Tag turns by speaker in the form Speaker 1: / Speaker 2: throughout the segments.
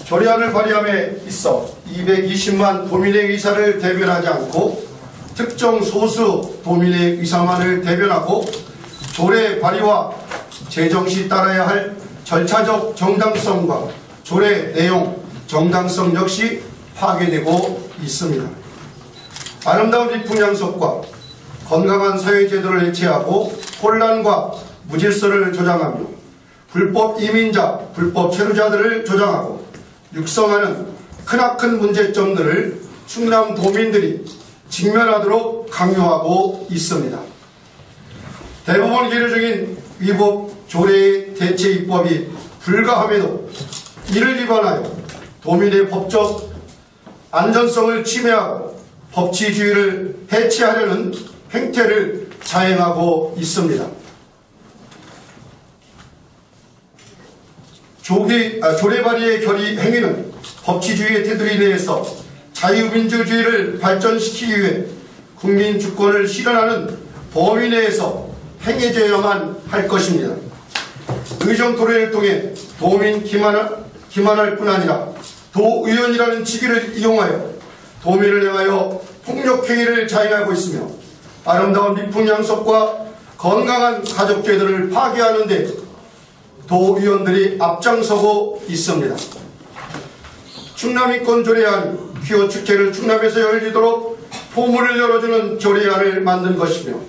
Speaker 1: 조례안을 발의함에 있어 220만 도민의 의사를 대변하지 않고 특정 소수 도민의 의사만을 대변하고 조례 발의와 제정 시 따라야 할 절차적 정당성과 조례 내용 정당성 역시 파괴되고 있습니다. 아름다운 리풍양속과 건강한 사회제도를 해체하고 혼란과 무질서를 조장하며 불법 이민자, 불법 체류자들을 조장하고 육성하는 크나큰 문제점들을 충남 도민들이 직면하도록 강요하고 있습니다. 대법원 계류 중인 위법 조례의 대체 입법이 불가함에도 이를 위반하여 도민의 법적 안전성을 침해하고 법치주의를 해체하려는 행태를 자행하고 있습니다. 조례 발의의 결의 행위는 법치주의의 테두리 내에서 자유민주주의를 발전시키기 위해 국민 주권을 실현하는 범위 내에서 행해져야만 할 것입니다. 의정 토론을 통해 도민 기만할 뿐 아니라 도의원이라는 직위를 이용하여 도민을 향하여 폭력행위를 자행하고 있으며 아름다운 미풍양속과 건강한 가족제도를 파괴하는 데 도의원들이 앞장서고 있습니다. 충남인권 조례안이 퀴어 축제를 충남에서 열리도록 포문을 열어주는 조례안을 만든 것이며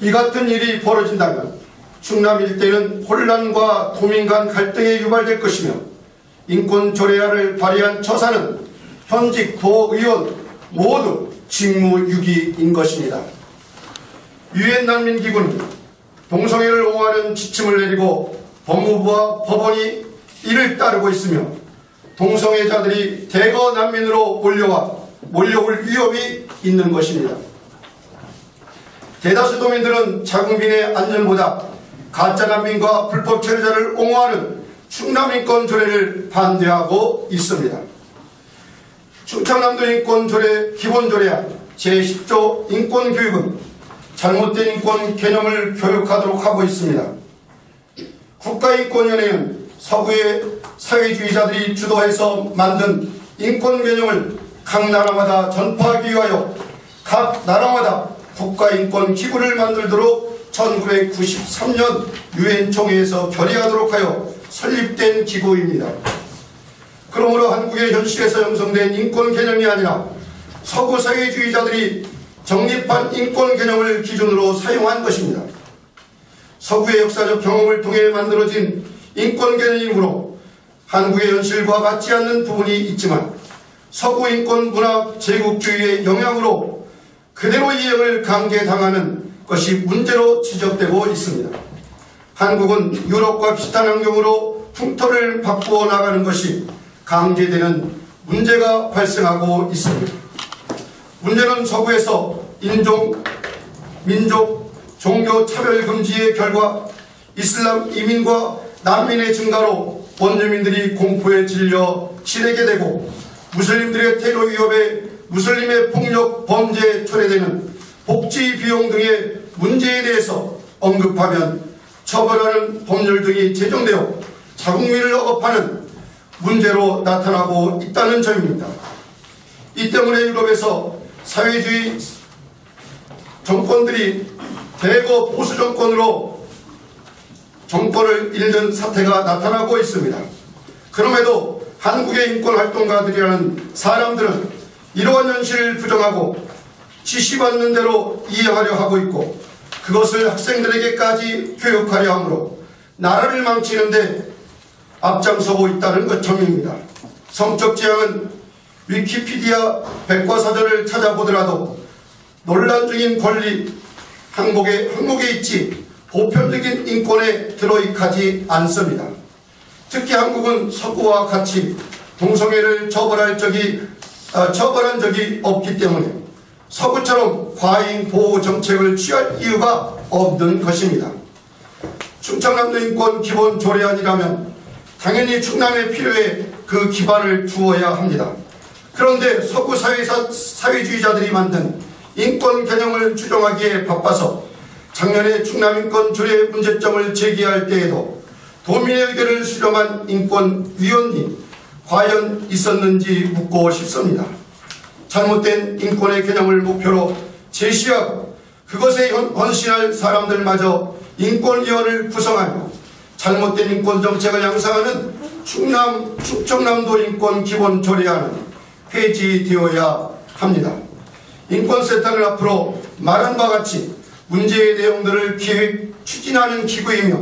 Speaker 1: 이 같은 일이 벌어진다면 충남 일대는 혼란과 도민 간 갈등에 유발될 것이며 인권 조례안을 발의한 처사는 현직 도의원 모두 직무유기인 것입니다. 유엔 난민기구는 동성애를 옹호하는 지침을 내리고 법무부와 법원이 이를 따르고 있으며 동성애자들이 대거 난민으로 몰려올 위협이 있는 것입니다. 대다수 도민들은 자국민의 안전보다 가짜 난민과 불법 체류자를 옹호하는 충남인권 조례를 반대하고 있습니다. 충청남도 인권조례 기본조례안 제10조 인권교육은 잘못된 인권 개념을 교육하도록 하고 있습니다. 국가인권위원회는 서구의 사회주의자들이 주도해서 만든 인권 개념을 각 나라마다 전파하기 위하여 각 나라마다 국가인권기구를 만들도록 1993년 유엔 총회에서 결의하도록 하여 설립된 기구입니다. 그러므로 한국의 현실에서 형성된 인권 개념이 아니라 서구 사회주의자들이 정립한 인권 개념을 기준으로 사용한 것입니다. 서구의 역사적 경험을 통해 만들어진 인권 개념이므로 한국의 현실과 맞지 않는 부분이 있지만 서구 인권 문화 제국주의의 영향으로 그대로 이행을 강제당하는 것이 문제로 지적되고 있습니다. 한국은 유럽과 비슷한 환경으로 풍토를 바꾸어 나가는 것이 강제되는 문제가 발생하고 있습니다. 문제는 서구에서 인종, 민족, 종교 차별 금지의 결과 이슬람 이민과 난민의 증가로 원주민들이 공포에 질려 지내게 되고 무슬림들의 테러 위협에 무슬림의 폭력 범죄에 초래되는 복지 비용 등의 문제에 대해서 언급하면 처벌하는 법률 등이 제정되어 자국민을 억압하는 문제로 나타나고 있다는 점입니다. 이 때문에 유럽에서 사회주의 정권들이 대거 보수 정권으로 정권을 잃는 사태가 나타나고 있습니다. 그럼에도 한국의 인권활동가들이라는 사람들은 이러한 현실을 부정하고 지시받는 대로 이해하려 하고 있고 그것을 학생들에게까지 교육하려 하므로 나라를 망치는데 앞장서고 있다는 것 점입니다. 성적 지향은 위키피디아 백과사전을 찾아보더라도 논란 중인 권리 항목에 있지 보편적인 인권에 들어익하지 않습니다. 특히 한국은 서구와 같이 동성애를 처벌한 적이 없기 때문에 서구처럼 과잉 보호 정책을 취할 이유가 없는 것입니다. 충청남도 인권 기본 조례안이라면 당연히 충남에 필요해 그 기반을 두어야 합니다. 그런데 서구 사회주의자들이 만든 인권 개념을 추정하기에 바빠서 작년에 충남인권 조례 문제점을 제기할 때에도 도민의 의견을 수렴한 인권위원이 과연 있었는지 묻고 싶습니다. 잘못된 인권의 개념을 목표로 제시하고 그것에 헌신할 사람들마저 인권위원회를 구성하며 잘못된 인권정책을 양상하는 충청남도 인권기본조례안은 폐지되어야 합니다. 인권센터는 앞으로 말한 바와 같이 문제의 내용들을 기획, 추진하는 기구이며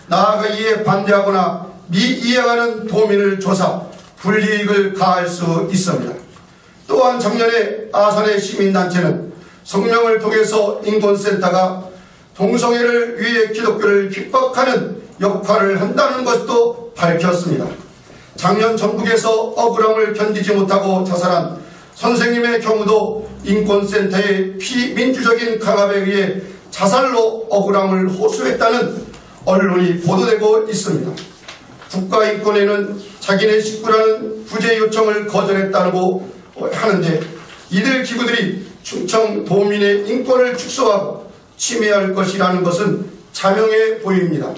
Speaker 1: 나아가 이에 반대하거나 미이해하는 도민을 조사, 불이익을 가할 수 있습니다. 또한 작년에 아산의 시민단체는 성명을 통해서 인권센터가 동성애를 위해 기독교를 핍박하는 역할을 한다는 것도 밝혔습니다. 작년 전국에서 억울함을 견디지 못하고 자살한 선생님의 경우도 인권센터의 피민주적인 강압에 의해 자살로 억울함을 호소했다는 언론이 보도되고 있습니다. 국가인권위는 자기네 식구라는 구제 요청을 거절했다고 하는데 이들 기구들이 충청 도민의 인권을 축소하고 침해할 것이라는 것은 자명해 보입니다.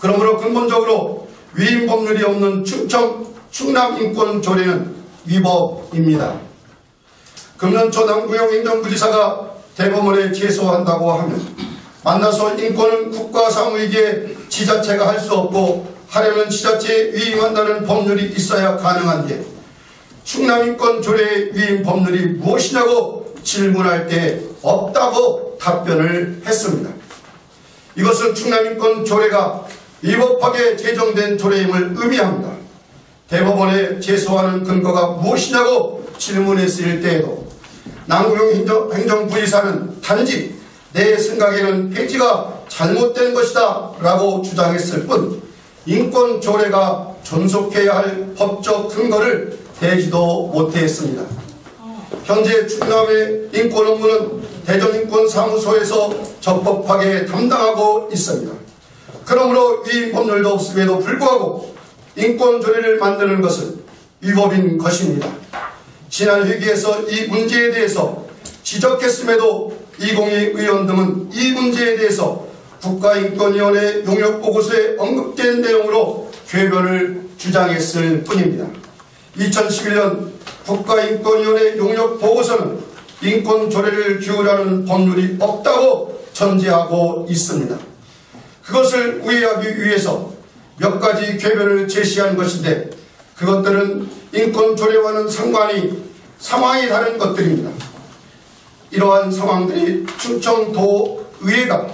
Speaker 1: 그러므로 근본적으로 위임 법률이 없는 충남인권조례는 위법입니다. 금년초 남구영 행정부지사가 대법원에 제소한다고 하면 만나서 인권은 국가사무이기에 지자체가 할 수 없고 하려면 지자체에 위임한다는 법률이 있어야 가능한데 충남인권조례의 위임 법률이 무엇이냐고 질문할 때 없다고 답변을 했습니다. 이것은 충남인권조례가 위법하게 제정된 조례임을 의미합니다. 대법원에 제소하는 근거가 무엇이냐고 질문했을 때에도 남구영 행정부지사는 단지 내 생각에는 폐지가 잘못된 것이다 라고 주장했을 뿐 인권조례가 존속해야 할 법적 근거를 대지도 못했습니다. 현재 충남의 인권 업무는 대전인권사무소에서 적법하게 담당하고 있습니다. 그러므로 위임 법률도 없음에도 불구하고 인권조례를 만드는 것은 위법인 것입니다. 지난 회기에서 이 문제에 대해서 지적했음에도 이공희 의원 등은 이 문제에 대해서 국가인권위원회 용역보고서에 언급된 내용으로 궤변을 주장했을 뿐입니다. 2011년 국가인권위원회 용역보고서는 인권조례를 규율하는 법률이 없다고 전제하고 있습니다. 그것을 우회하기 위해서 몇 가지 궤변을 제시한 것인데 그것들은 인권조례와는 상황이 다른 것들입니다. 이러한 상황들이 충청도의회가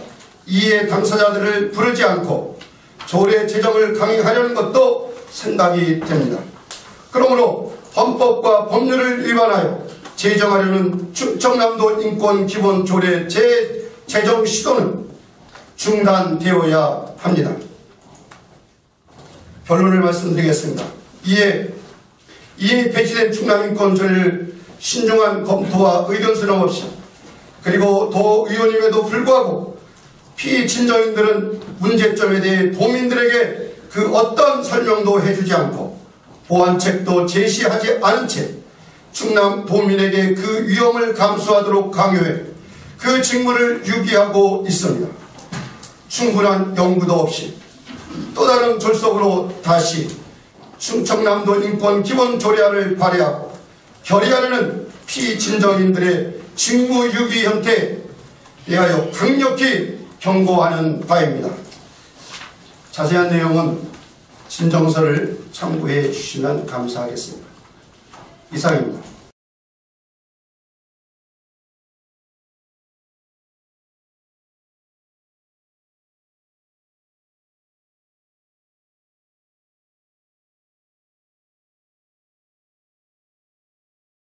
Speaker 1: 이해 당사자들을 부르지 않고 조례 제정을 강행하려는 것도 생각이 됩니다. 그러므로 헌법과 법률을 위반하여 제정하려는 충청남도 인권기본조례 재제정 시도는 중단되어야 합니다. 결론을 말씀드리겠습니다. 이에 이미 폐지된 충남인권조례를 신중한 검토와 의견 수렴 없이 그리고 도의원임에도 불구하고 피친정인들은 문제점에 대해 도민들에게 그 어떤 설명도 해주지 않고 보완책도 제시하지 않은 채 충남 도민에게 그 위험을 감수하도록 강요해 그 직무를 유기하고 있습니다. 충분한 연구도 없이 또 다른 졸속으로 다시 충청남도 인권기본조례안을 발의하고 결의하려는 피친정인들의 직무유기 형태에 대하여 강력히 경고하는 바입니다. 자세한 내용은 진정서를 참고해 주시면 감사하겠습니다. 이상입니다.